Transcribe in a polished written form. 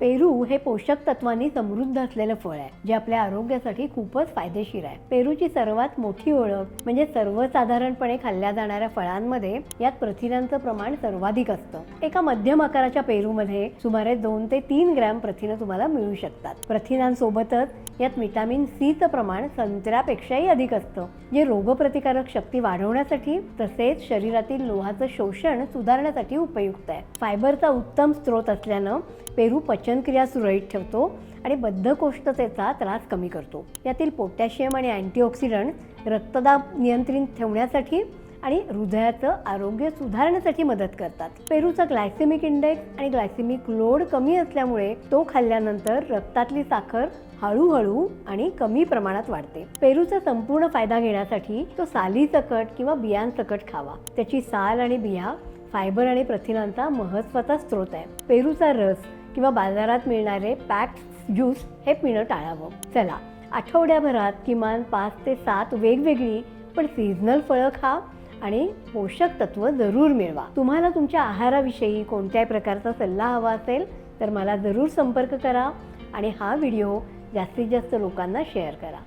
पेरू हे पोषक तत्वांनी समृद्ध असलेलं फळ आहे, जे आपल्या आरोग्यासाठी खूपच फायदेशीर आहे. पेरूची सर्वात मोठी ओळख म्हणजे सर्वसाधारणपणे खाल्ल्या जाणाऱ्या फळांमध्ये यात प्रथिनांचं प्रमाण सर्वाधिक असतं. एका मध्यम आकाराच्या पेरूमध्ये सुमारे 2 ते 3 ग्रॅम प्रथिनं तुम्हाला मिळू शकतात. प्रथिनांसोबतच यात व्हिटॅमिन सीचं प्रमाण संत्र्यापेक्षाही अधिक असतं, जे रोगप्रतिकारक शक्ती वाढवण्यासाठी तसेच शरीरातील लोहाचं शोषण सुधारण्यासाठी उपयुक्त आहे. फायबरचा उत्तम स्रोत असल्यानं पेरू पचनक्रिया सुरळीत ठेवतो आणि बद्धकोष्ठतेचा त्रास कमी करतो. यातील पोटॅशियम आणि अँटीऑक्सिडंट रक्तदाब नियंत्रित ठेवण्यासाठी आणि हृदयाचं आरोग्य सुधारण्यासाठी मदत करतात. पेरूचा ग्लायसेमिक इंडेक्स आणि ग्लायसेमिक लोड कमी असल्यामुळे तो खाल्ल्यानंतर रक्तातली साखर हळूहळू आणि कमी प्रमाणात वाढते. पेरूचा संपूर्ण फायदा घेण्यासाठी तो सालीसकट किंवा बियांसकट खावा. त्याची साल आणि बिया फायबर आणि प्रथिनांचा महत्त्वाचा स्रोत आहे. पेरूचा रस किंवा बाजारात मिळणारे पॅक्ड ज्यूस हे पिणं टाळावं. चला, आठवड्याभरात किमान 5 ते 7 वेगवेगळी पण सीझनल फळं खा आणि पोषक तत्व जरूर मिळवा. तुम्हाला तुमच्या आहाराविषयी कोणत्याही प्रकारचा सल्ला हवा असेल तर मला जरूर संपर्क करा आणि हा व्हिडिओ जास्तीत जास्त लोकांना शेअर करा.